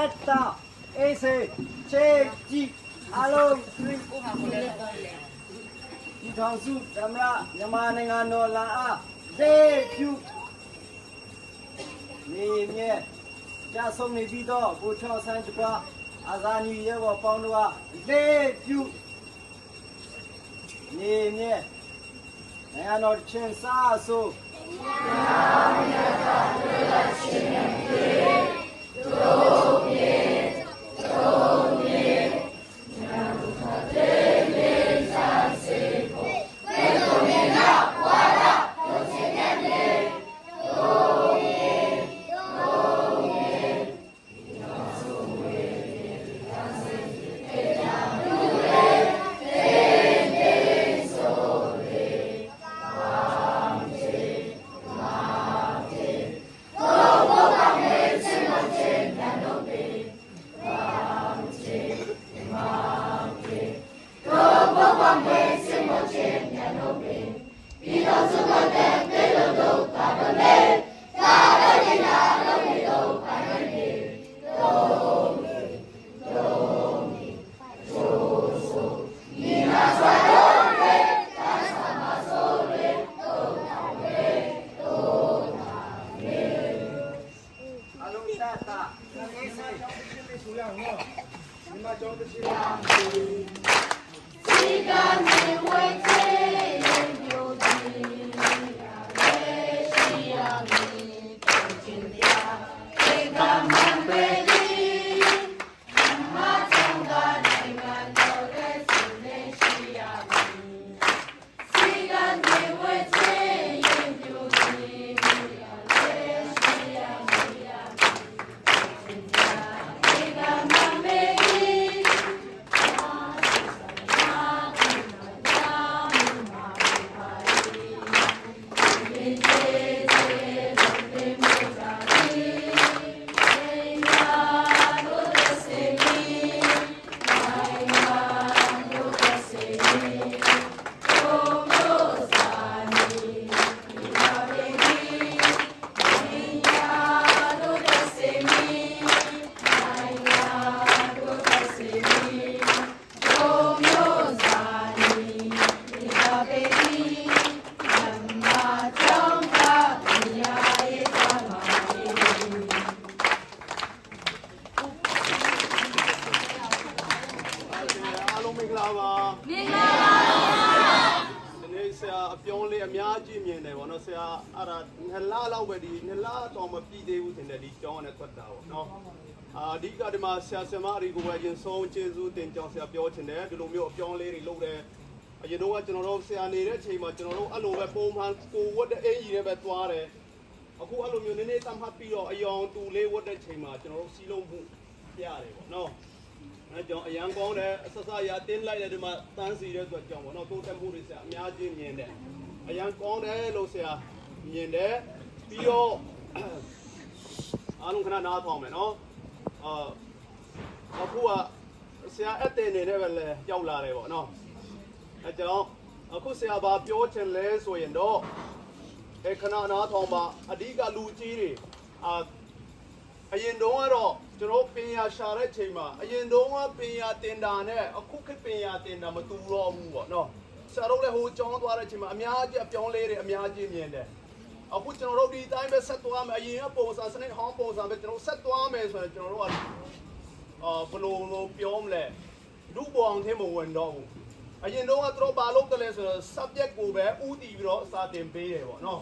Seta AC G Alo Three ဒီထောင်စုသမရမြန်မာနိုင်ငံတော်လာအားဒေကျူနေမြဲကြဆုံးနေပြီးတော့ကိုချောဆန်းတကွာအာဇာနည်ရဲဘော်ပေါင်းတို့ကဒေကျူနေမြဲနိုင်ငံတော်ချင်းစားဆိုဒီကဒီမှာဆရာဆရာမတွေကိုပဲရင်ဆုံးကျေးဇူးတင်ကြောင်းဆရာပြောချင်တယ်ဒီလိုမျိုးအပြောင်းလေးတွေလုပ်တယ်အရင်တော့ကျွန်တော်တို့ဆရာနေတဲ့အချိန်မှာကျွန်တော်တို့အဲ့လိုပဲပုံမှန်ကိုဝတ်တဲ့အင်ကြီးတွေပဲသွားတယ်အခုအဲ့လိုမျိုးနည်းနည်းတမ်းမှတ်ပြီးတော့အယောင်တူလေးဝတ်တဲ့ချိန်မှာကျွန်တော်တို့စီးလုံးမှုပြရတယ်ပေါ့နော်အဲကြောင့်အရန်ကောင်းတယ်အဆက်ဆက်ရတင်းလိုက်တဲ့ဒီမှာတန်းစီတဲ့အတွက်ကြောင့်ပေါ့နော်တိုးတက်မှုတွေဆရာအများကြီးမြင်တယ်အရန်ကောင်းတယ်လို့ဆရာမြင်တယ်ပြီးတော့အားလုံးခဏနားထောင်မယ်နော်အခုကဆရာအတဲ့နေနဲ့ပဲလေရောက်လာတယ်ပေါ့နော်အဲကြောင့်အခုဆရာဘာပြောချင်လဲဆိုရင်တော့ခဏနားထောင်ပါအဓိကလူကြီးတွေအရင်တုန်းကတော့ကျွန်တော်ပင်ရရှာတဲ့ချိန်မှာအရင်တုန်းကပင်ရတင်တာနဲ့အခုခေတ်ပင်ရတင်တာမတူတော့ဘူးပေါ့နော်ဆရာတို့လည်းဟိုကျောင်းသွားတဲ့ချိန်မှာအများကြီးအပြောင်းလဲတွေအများကြီးမြင်တယ်အခုကျွန်တော်တို့ဒီတိုင်းပဲဆက်သွားမယ်အရင်ကပုံစံစနစ်ဟောင်းပုံစံပဲကျွန်တော်ဆက်သွားမယ်ဆိုရင်ကျွန်တော်တို့ကဘယ်လိုပြောမလဲဒုဘောင်ထဲမဝင်တော့ဘူးအရင်တော့သူတို့ဘာလုပ်တယ်လဲဆိုတော့ subject ကိုပဲဥတည်ပြီးတော့စာတင်ပေးတယ်ပေါ့နော်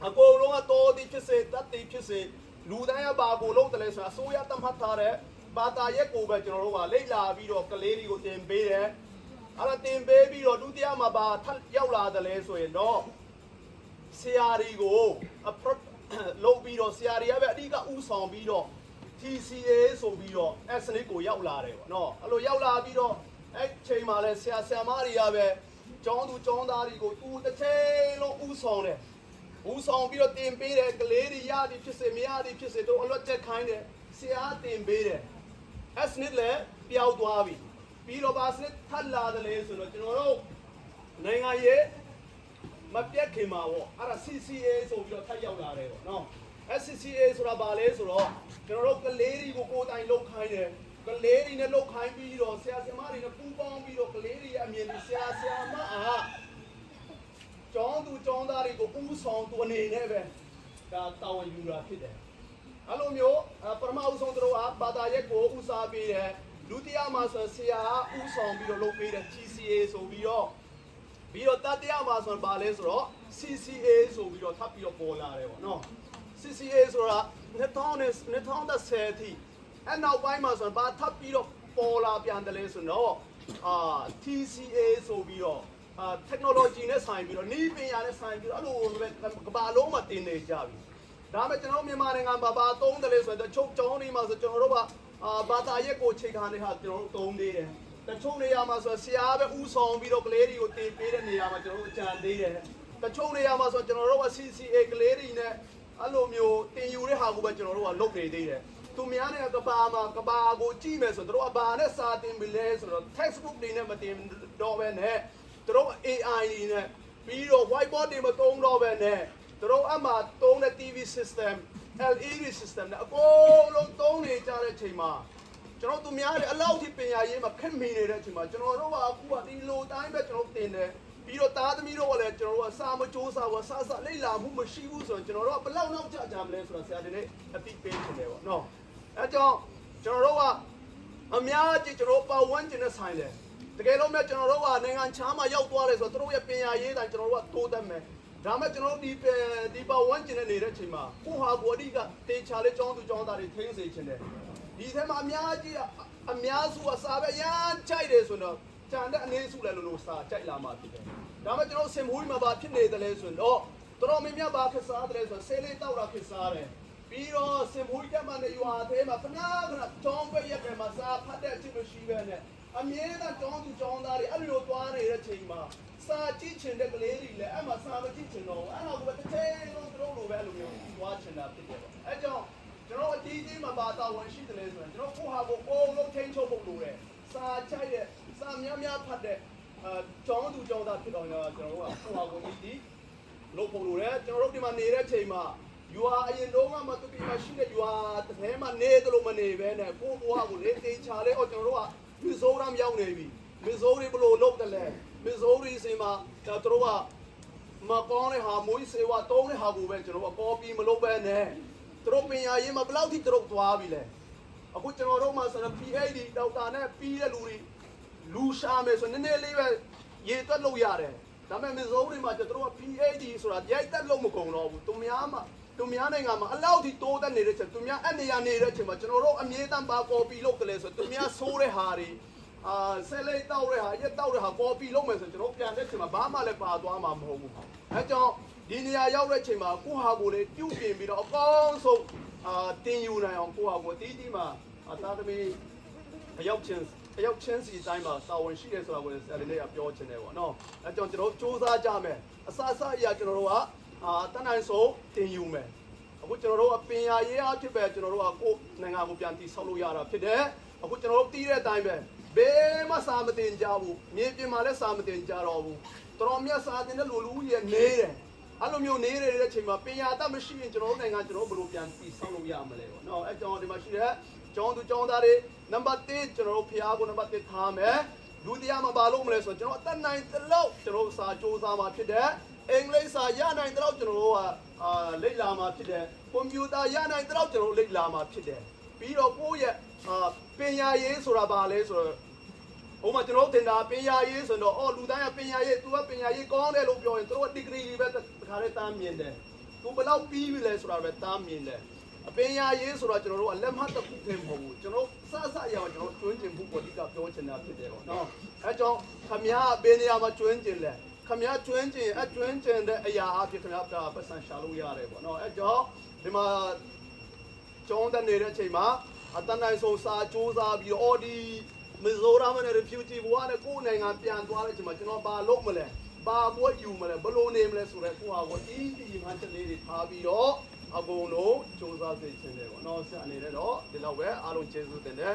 အကုန်လုံးကတော်တိဖြစ်စေတတ်တိဖြစ်စေလူတိုင်းကဘာကိုလုပ်တယ်လဲဆိုတော့အစိုးရတတ်မှတ်ထားတဲ့ဘာသာရက်ကိုပဲကျွန်တော်တို့ကလေ့လာပြီးတော့ကလေးတွေကိုတင်ပေးတယ်အဲ့ဒါတင်ပေးပြီးတော့ဒုတိယမှာဘာထပ်ရောက်လာတယ်လဲဆိုရင်တော့ဆရာတွေကို လုပ်ပြီးတော့ဆရာတွေကပဲအဓိကဥဆောင်ပြီးတော့ TCA ဆိုပြီးတော့ S နစ်ကိုရောက်လာတယ်ပေါ့နော်အဲ့လိုရောက်လာပြီးတော့အဲ့ချိန်မှာလဲဆရာဆရာမတွေကပဲကျောင်းသူကျောင်းသားတွေကိုသူတစ်ချိန်လုံးဥဆောင်တယ်ဥဆောင်ပြီးတော့တင်ပေးတယ်ကလေးတွေရသည်ဖြစ်စေမရသည်ဖြစ်စေတို့အလွတ်တက်ခိုင်းတယ်ဆရာတင်ပေးတယ် S နစ်လည်းပျောက်သွားပြီပြီးတော့ဘာစနစ်ထပ်လာတယ်လေဆိုတော့ကျွန်တော်တို့နိုင်ငံရေးမပြတ်ခင်မှာပေါ့အဲ့ဒါ CCA ဆိုပြီးတော့ထပ်ရောက်လာတယ်ပေါ့နော် SCCA ဆိုတာဘာလဲဆိုတော့ကျွန်တော်တို့ကလေးတွေကိုကိုယ်တိုင်လုပ်ခိုင်းတယ်ကလေးတွေနဲ့လုပ်ခိုင်းပြီးတော့ဆရာဆရာမတွေနဲ့ပူးပေါင်းပြီးတော့ကလေးတွေရဲ့အမြင်တွေဆရာဆရာမအားကျောင်းသူကျောင်းသားတွေကိုဥဆောင်သူအနေနဲ့ပဲဒါတာဝန်ယူတာဖြစ်တယ်အဲ့လိုမျိုးပထမဦးဆုံးတို့ကဘာသာရပ်ကိုဥစားပေးတယ်ဒုတိယမှာဆိုဆရာဥဆောင်ပြီးတော့လုပ်ပေးတယ် GCA ဆိုပြီးတော့တတိယမှာဆိုဘာလဲဆိုတော့ CCA ဆိုပြီးတော့ထပ်ပြီးတော့ပေါ်လာတယ်ပေါ့နော် CCA ဆိုတာ2010အထိအဲ့နောက်ပိုင်းမှာဆိုဘာထပ်ပြီးတော့ပေါ်လာပြန်တယ်လဲဆိုတော့TCA ဆိုပြီးတော့technology နဲ့ဆိုင်ပြီးတော့နည်းပညာနဲ့ဆိုင်ပြီးတော့အဲ့လိုကဘာလုံးမှာတင်နေကြပြီဒါပေမဲ့ကျွန်တော်မြန်မာနိုင်ငံမှာဘာသုံးတယ်လဲဆိုတော့ချုပ်ကျောင်းနေမှာဆိုကျွန်တော်တို့ကဘာသာရပ်ကိုချိန်ခါနေဟာကျွန်တော်တို့သုံးသေးတယ်တချို့နေရာမှာဆိုဆရာပဲဥဆောင်ပြီးတော့ကလေးတွေကိုတင်ပေးတဲ့နေရာမှာကျွန်တော်တို့အကြံသေးတယ်တချို့နေရာမှာဆိုကျွန်တော်တို့က CCA ကလေးတွေနဲ့အဲ့လိုမျိုးတင်ယူတဲ့ဟာကိုပဲကျွန်တော်တို့ကလုပ်နေသေးတယ်သူများနဲ့ကဘာကိုကြည့်မယ်ဆိုတော့ဘာနဲ့စာတင်ပြီလဲဆိုတော့ textbook တွေနဲ့မတင်တော့ပဲနဲ့တို့ AI နဲ့ပြီးတော့ whiteboard တွေမသုံးတော့ပဲနဲ့တို့အမှသုံးတဲ့ TV system LED system နဲ့အကုန်လုံးသုံးနေကြတဲ့ချိန်မှာကျွန်တော်သူများတွေအလောက်ထိပညာရေးမှာခက်မိနေတဲ့အချိန်မှာကျွန်တော်တို့ကအခုကဒီလိုတိုင်းပဲကျွန်တော်တင်တယ်ပြီးတော့သားသမီးတို့ကလည်းကျွန်တော်တို့ကစာမကြိုးစားဘူးစလိမ့်လာမှုမရှိဘူးဆိုတော့ကျွန်တော်တို့ကဘယ်လောက်နောက်ကျကြမလဲဆိုတော့ဆရာဒီနေ့အသိပေးနေတယ်ပေါ့နော်အဲကြောင့်ကျွန်တော်တို့ကအများကြီးကျွန်တော်ပတ်ဝန်းကျင်နဲ့ဆိုင်တယ်တကယ်လို့မြတ်ကျွန်တော်တို့ကနိုင်ငံခြားမှာရောက်သွားတယ်ဆိုတော့တို့ရဲ့ပညာရေးတိုင်းကျွန်တော်တို့ကတိုးတက်မယ်ဒါမဲ့ကျွန်တော်တို့ဒီပတ်ဝန်းကျင်နဲ့နေတဲ့အချိန်မှာကိုဟာကိုအဓိကတေချာလေးကျောင်းသူကျောင်းသားတွေထိန်းစေချင်တယ်ဒီထဲမှာအများစုကစာပဲရမ်းကြိုက်တယ်ဆိုတော့ကျန်တဲ့အနေစုလည်းလို့စာကြိုက်လာမှဖြစ်တယ်ဒါမဲ့ကျွန်တော်စင်မွေးမှာဘာဖြစ်နေတယ်လဲဆိုတော့တော်မင်းများဘာခစားတယ်ဆိုတော့ဆေးလေးတောက်တာခစားတယ်ပြီးတော့စင်မွေးတက်မှလည်းရွာသေးမှာခဏကျောင်းပဲရက်ပဲမှာစာဖတ်တဲ့အချိန်မရှိပဲနဲ့အမြဲတမ်းကျောင်းသူကျောင်းသားတွေအဲ့လိုသွားနေတဲ့ချိန်မှာစာကြည့်ချင်တဲ့ကလေးတွေလည်းအဲ့မှာစာမကြည့်ချင်တော့အဲ့တော့ဘယ်တစ်ချိန်လုံးတို့လိုပဲအဲ့လိုမျိုးသွားချင်တာဖြစ်တယ်ပေါ့အဲ့ကြောင့်ကျွန်တော်အတီးတီးမှာဘာသာဝင်ရှိတယ်လဲဆိုရင်ကျွန်တော်ကိုဟာကိုပုံလုံးထိန်းချုပ်ဖို့လိုတယ်စာချိုက်တဲ့စာများဖတ်တဲ့ကျောင်းသူကျောင်းသားဖြစ်တော့ကျွန်တော်တို့ကကိုဟာကိုအတီးလုပ်ဖို့လိုတယ်ကျွန်တော်တို့ဒီမှာနေတဲ့ချိန်မှာယူဟာအရင်တော့မှတူပြီးမှရှိတဲ့ယူဟာတစ်ထဲမှာနေတယ်လို့မနေပဲနဲ့ကိုဟာကိုလေတေချာလေးကျွန်တော်တို့ကမီဇိုရမ်ရောက်နေပြီမီဇိုရီဘလို့လုပ်တယ်လဲမီဇိုရီစီမှာကျွန်တော်တို့ကမကောင်းတဲ့ဟာမွေးစေဝါတုံးတဲ့ဟာကိုပဲကျွန်တော်တို့ကော်ပီမလုပ်ပဲနဲ့တို့ပညာရေးမှာဘယ်လောက်ထိတို့သွားပြီလဲအခုကျွန်တော်တို့မှာဆိုတော့ PhD ဒေါက်တာနဲ့ပြီးတဲ့လူရှာမယ်ဆိုနည်းနည်းလေးပဲရေတွက်လို့ရတယ်ဒါပေမဲ့မီဇိုရီမှာကျွန်တော်တို့က PhD ဆိုတာရိုက်တက်လို့မကုန်တော့ဘူးသူများနိုင်ငံမှာအလောက်ထိတိုးတက်နေတဲ့ချက်သူများအနေရနေတဲ့ချက်မှာကျွန်တော်တို့အမြဲတမ်းပါကော်ပီလုပ်တယ်လဲဆိုသူများဆိုးတဲ့ဟာတွေဆဲလေးတောက်တဲ့ဟာရက်တောက်တဲ့ဟာကော်ပီလုပ်မယ်ဆိုကျွန်တော်ပြန်တဲ့ချိန်မှာဘာမှလည်းပါသွားမှာမဟုတ်ဘူးအဲကြောင့်ဒီနေရာရောက်တဲ့ချိန်မှာကိုဟာကိုလေပြုတ်ပြင်ပြီးတော့အကောင်းဆုံးတင်ယူနိုင်အောင်ကိုဟာကိုတီးတီးမှာသာသမီအရောက်ချင်းစီတိုင်းမှာတာဝန်ရှိတယ်ဆိုတာကိုဆရာလေးကပြောချင်တယ်ပေါ့နော်အဲကြောင့်ကျွန်တော်စူးစမ်းကြမယ်အစအရာကျွန်တော်တို့ကတန်းနိုင်ဆုံးတင်ယူမယ်အခုကျွန်တော်တို့အပင်ရရေးအဖြစ်ပဲကျွန်တော်တို့ကကိုယ်နိုင်ငံကိုပြန်တည်ဆောက်လို့ရတာဖြစ်တယ်အခုကျွန်တော်တို့တီးတဲ့အတိုင်းပဲဘယ်မှစာမတင်ကြဘူးမြေပြင်မှာလည်းစာမတင်ကြတော့ဘူးတော်မြတ်စာတင်တဲ့လူရဲ့နေတယ်အဲ့လိုမျိုးနေရတဲ့အချိန်မှာပညာတတ်မရှိရင်ကျွန်တော်တို့နိုင်ငံကျွန်တော်ဘယ်လိုပြန်တည်ဆောက်လို့ရမလဲပေါ့နော်အဲကြောင့်ဒီမှာရှိတဲ့ကျောင်းသူကျောင်းသားတွေနံပါတ်1ကျွန်တော်တို့ဖျားကိုနံပါတ်1ထားမယ်ဒုတိယမှာဘာလုပ်မလဲဆိုတော့ကျွန်တော်အသက်နိုင်တဲ့လောက်ကျွန်တော်စာစူးစမ်းမှာဖြစ်တဲ့အင်္ဂလိပ်စာရနိုင်တဲ့လောက်ကျွန်တော်တို့ကလေ့လာမှာဖြစ်တယ်ကွန်ပျူတာရနိုင်တဲ့လောက်ကျွန်တော်တို့လေ့လာမှာဖြစ်တယ်ပြီးတော့ကိုယ့်ရဲ့ပညာရေးဆိုတာဘာလဲဆိုတော့ဟိုမှာကျွန်တော်တင်တာပညာရေးဆိုတော့လူတိုင်းကပညာရေးသူကပညာရေးကောင်းတယ်လို့ပြောရင်သူကဒီဂရီပဲတခါတည်းတမ်းမြင်တယ်သူဘယ်လောက်ပြီးပြီလဲဆိုတာပဲတမ်းမြင်တယ်အပညာရေးဆိုတော့ကျွန်တော်တို့ကလက်မှတ်တစ်ခုတည်းမဟုတ်ဘူးကျွန်တော်စရအောင်ကျွန်တော်ကျွမ်းကျင်မှုပေါ်ဒီကပြောချင်တာဖြစ်တယ်ပေါ့နော်အဲကြောင့်ခမည်းအပင်နေရာမှာကျွမ်းကျင်လဲခမည်းကျွမ်းကျင်တဲ့အရာအဖြစ်ခမည်းပတ်စံရှာလို့ရတယ်ပေါ့နော်အဲကြောင့်ဒီမှာကျောင်းတက်နေတဲ့အချိန်မှာအတန်းတိုင်းဆိုစာစူးစမ်းပြီးတော့ဒီမီဇိုရမ်နဲ့ refugee ဘဝနဲ့ကိုယ်နိုင်ငံပြန်သွားတဲ့အချိန်မှာကျွန်တော်ဘာလုပ်မလဲဘာဘွက်ယူမလဲဘယ်လိုနေမလဲဆိုတဲ့ကိုဟာကိုအင်းဒီမှန်ချက်လေးတွေထားပြီးတော့အကုန်လုံးစူးစမ်းသိချင်တယ်ပေါ့နော်ဆက်အနေနဲ့တော့ဒီလောက်ပဲအားလုံးကျေးဇူးတင်တယ်